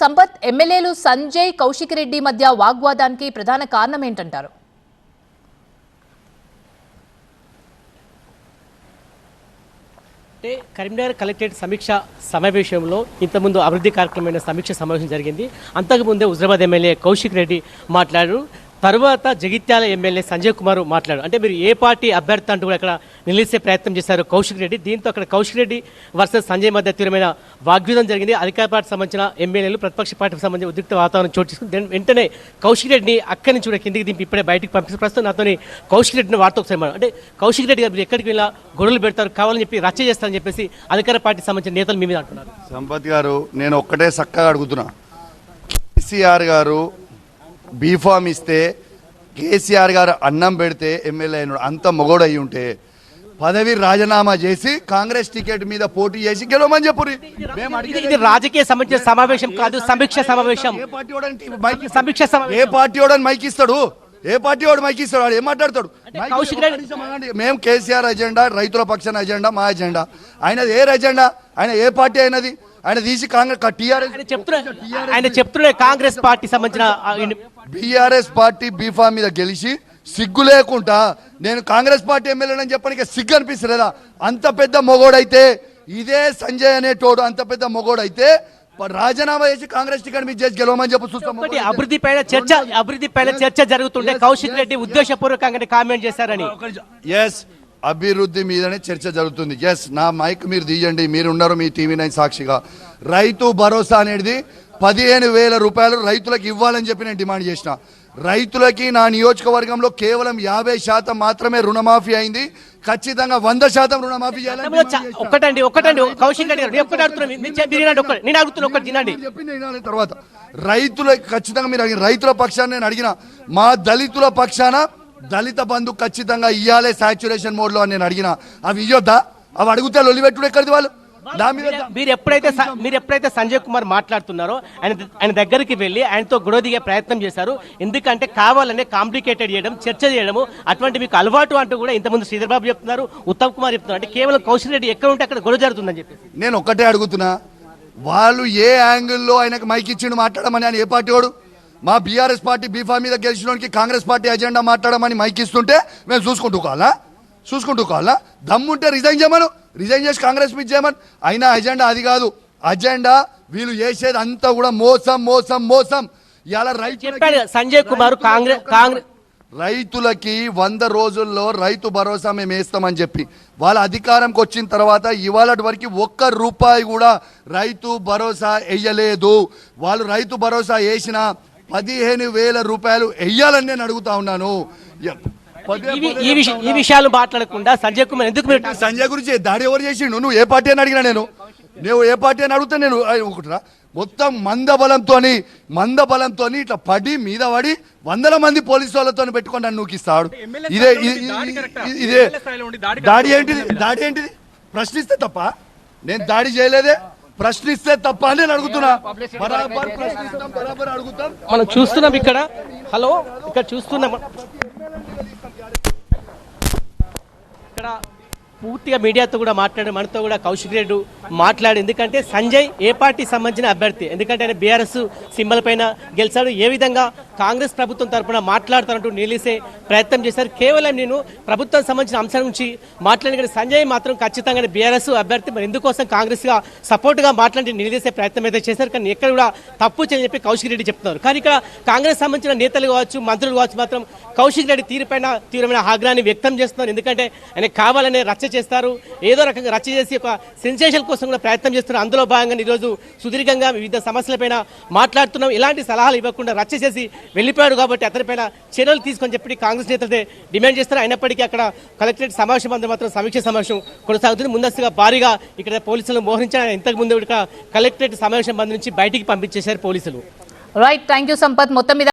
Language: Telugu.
సంపత్ ఎమ్మెల్యేలు సంజయ్ కౌశిక్ రెడ్డి మధ్య వాగ్వాదానికి ప్రధాన కారణం ఏంటంటారు? కరీంనగర్ కలెక్టరేట్ సమీక్ష సమావేశంలో ఇంతకుముందు అభివృద్ధి కార్యక్రమమైన సమీక్ష సమావేశం జరిగింది. అంతకుముందే హుజరాబాద్ ఎమ్మెల్యే కౌశిక్ రెడ్డి మాట్లాడారు. తర్వాత జగిత్యాల ఎమ్మెల్యే సంజయ్ కుమార్ మాట్లాడారు. అంటే మీరు ఏ పార్టీ అభ్యర్థి అంటూ కూడా అక్కడ నిలిచే ప్రయత్నం చేశారు కౌశిక్ రెడ్డి. దీంతో అక్కడ కౌశిక్ రెడ్డి వర్సెస్ సంజయ్ మధ్య తీవ్రమైన వాగ్వాదం జరిగింది. అధికార పార్టీకి సంబంధించిన ఎమ్మెల్యేలు ప్రతిపక్ష పార్టీకి సంబంధించిన ఉద్రిక్త వాతావరణం చోటు చేసుకుని వెంటనే కౌశిక్ రెడ్డిని అక్కడి నుంచి కూడా కిందికి దింపి ఇప్పుడే బయటకు పంపిస్తారు. ప్రస్తుతం నాతో కౌశిక్ రెడ్డిని వార్త ఒకసారి అంటే కౌశిక్ రెడ్డి గారు ఎక్కడికి వెళ్ళా గొడవలు పెడతారు, కావాలని చెప్పి రచ్చ చేస్తారని చెప్పేసి అధికార పార్టీకి సంబంధించిన నేతలు మీ మీద అంటున్నారు. సంపత్ గారు, నేను ఒక్కటే చక్కగా అడుగుతున్నా. కేసీఆర్ గారు బీఫామ్ ఇస్తే, కేసీఆర్ గారు అన్నం పెడితే ఎమ్మెల్యే అయినాడు. అంత మొగోడు అయి ఉంటే పదవి రాజీనామా చేసి కాంగ్రెస్ టికెట్ మీద పోటీ చేసి గెలవమని చెప్పు. ఇది రాజకీయ సంబంధించిన సమావేశం కాదు, సమీక్ష సమావేశం. ఏ పార్టీ వాడని మైక్ ఇస్తాడు? ఏ పార్టీ వాడు మైక్ ఇస్తాడు? వాడు ఏం మాట్లాడతాడు? మేము కేసీఆర్ ఎజెండా, రైతుల పక్షాన ఎజెండా మా ఎజెండా. ఆయనది ఏ ఎజెండా? ఆయన ఏ పార్టీ అయినది? ఆయన తీసి కాంగ్రెస్ పార్టీ సంబంధించిన బీఆర్ఎస్ పార్టీ బీఫామ్ మీద గెలిచి సిగ్గు లేకుండా నేను కాంగ్రెస్ పార్టీ ఎమ్మెల్యేనని చెప్పడానికి సిగ్గు అనిపిస్తలేదా? అంత పెద్ద మొగోడైతే, ఇదే సంజయ్ అనేటోడు అంత పెద్ద మొగోడైతే రాజీనామా చేసి కాంగ్రెస్ టికెట్ మీద చేసి గెలవమని చెప్పి చూస్తాం. అభివృద్ధి పైన చర్చ జరుగుతుంటే కౌశిక్ రెడ్డి ఉద్దేశపూర్వకంగా కామెంట్ చేశారని. ఎస్, అభివృద్ధి మీదనే చర్చ జరుగుతుంది. ఎస్, నా మైక్ మీరు తీయండి, మీరు ఉన్నారు మీ టీవీ9 సాక్షిగా. రైతు భరోసా అనేది 15,000 రూపాయలు రైతులకు ఇవ్వాలని చెప్పి నేను డిమాండ్ చేసిన. రైతులకి నా నియోజకవర్గంలో కేవలం 50% మాత్రమే రుణమాఫీ అయింది. ఖచ్చితంగా 100% రుణమాఫీ చేయాలని తర్వాత రైతులకు ఖచ్చితంగా మీరు అడిగిన రైతుల పక్షాన నేను అడిగిన. మా దళితుల పక్షాన దళిత బంధు ఖచ్చితంగా ఇయ్యాలే సాచురేషన్ మోడ్ లో అని నేను అడిగిన. అవి ఇయ్యొద్దా? అవి అడిగితే లొల్లిపెట్టుడు ఎక్కడిది వాళ్ళు? మీరు ఎప్పుడైతే సంజయ్ కుమార్ మాట్లాడుతున్నారో ఆయన దగ్గరికి వెళ్ళి ఆయనతో గొడవ దిగే ప్రయత్నం చేశారు. ఎందుకంటే కావాలనే కాంప్లికేటెడ్ చేయడం, చర్చ చేయడము అటువంటి మీకు అలవాటు అంటూ కూడా ఇంతకుముందు శ్రీధర్ బాబు చెప్తున్నారు, ఉత్తమ్ కుమార్ చెప్తున్నారు. అంటే కేవలం కౌశిక్ రెడ్డి ఎక్కడ ఉంటే అక్కడ గొడవ జరుగుతుందని చెప్పి నేను ఒక్కటే అడుగుతున్నా. వాళ్ళు ఏ యాంగిల్లో ఆయనకు మైక్ ఇచ్చిండు మాట్లాడమని? ఆయన ఏ పార్టీ వాడు? మా బీఆర్ఎస్ పార్టీ బీఫామ్ మీద గెలిచినోనికి కాంగ్రెస్ పార్టీ ఎజెండా మాట్లాడమని మైక్ ఇస్తుంటే మేము చూసుకుంటూ కావాలా? దమ్ముంటే రిజైన్ చేయమను, రిజైన్ చేసి కాంగ్రెస్ మీద చేయమని. అయినా ఎజెండా అది కాదు. అజెండా వీళ్ళు చేసేది అంతా కూడా మోసం. ఇలా సంజయ్ కుమార్ రైతులకి 100 రోజుల్లో రైతు భరోసా మేము వేస్తామని చెప్పి వాళ్ళ అధికారంకి వచ్చిన తర్వాత ఇవాళ వరకు ₹1 కూడా రైతు భరోసా వేయలేదు. వాళ్ళు రైతు భరోసా వేసిన 15,000 రూపాయలు వేయాలని నేను అడుగుతా ఉన్నాను. ఈ విషయాలు మాట్లాడకుండా సంజయ్ కుమార్ ఎందుకు? సంజయ్ గురించి దాడి ఎవరు చేసిండు? నువ్వు ఏ పార్టీ అని అడిగినా నువ్వు ఏ పార్టీ అని అడుగుతా నేను ఒకటిరా. మొత్తం మందబలంతో ఇట్లా మీద పడి 100 మంది పోలీసు వాళ్ళతో పెట్టుకొని నన్ను నూకిస్తాడు. ఇదే దాడి ఏంటిది? ప్రశ్నిస్తే తప్ప? నేను దాడి చేయలేదే. ప్రశ్నిస్తే తప్ప అని నేను అడుగుతున్నా. బరాబర్ అడుగుతాం. మనం చూస్తున్నాం ఇక్కడ చూస్తున్నాం ఇక్కడ పూర్తిగా మీడియాతో కూడా మాట్లాడి మనతో కూడా కౌశిక్ రెడ్డి మాట్లాడు. ఎందుకంటే సంజయ్ ఏ పార్టీ సంబంధించిన అభ్యర్థి, ఎందుకంటే ఆయన బీఆర్ఎస్ సింబల్ పైన గెలిచాడు. ఏ విధంగా కాంగ్రెస్ ప్రభుత్వం తరఫున మాట్లాడతారంటూ నిలిసే ప్రయత్నం చేశారు. కేవలం నేను ప్రభుత్వం సంబంధించిన అంశం నుంచి మాట్లాడిన సంజయ్ మాత్రం ఖచ్చితంగా బీఆర్ఎస్ అభ్యర్థి, మరి ఎందుకోసం కాంగ్రెస్ గా సపోర్ట్ గా మాట్లాడి నిలదీసే ప్రయత్నం అయితే చేశారు. కానీ ఎక్కడ కూడా తప్పు చేయని చెప్పి కౌశిక్ రెడ్డి చెప్తున్నారు. కానీ ఇక్కడ కాంగ్రెస్ సంబంధించిన నేతలు కావచ్చు, మంత్రులు కావచ్చు మాత్రం కౌశిక్ రెడ్డి తీరుపైన తీవ్రమైన ఆగ్రహాన్ని వ్యక్తం చేస్తున్నారు. ఎందుకంటే ఆయన కావాలనే రచ్చ చేస్తారు, ఏదో రకంగా రచ్చ చేసి ఒక సెన్సేషన్ కోసం కూడా ప్రయత్నం చేస్తున్నారు. అందులో భాగంగా ఈరోజు సుదీర్ఘంగా వివిధ సమస్యలపైన మాట్లాడుతున్నాం. ఎలాంటి సలహాలు ఇవ్వకుండా రచ్చ చేసి వెళ్ళిపోయాడు కాబట్టి అతనిపైన చర్యలు తీసుకొని చెప్పి కాంగ్రెస్ నేతలే డిమాండ్ చేస్తారు. అయినప్పటికీ అక్కడ కలెక్టరేట్ సమావేశం అంతా మాత్రం సమీక్ష సమావేశం కొనసాగుతుంది. ముందస్తుగా భారీగా ఇక్కడ పోలీసులు మోహరించారు. ఇంతకు ముందు కలెక్టరేట్ సమావేశం బంద్ నుంచి బయటికి పంపించేశారు పోలీసులు. Right, thank you Sampath. మొత్తం మీద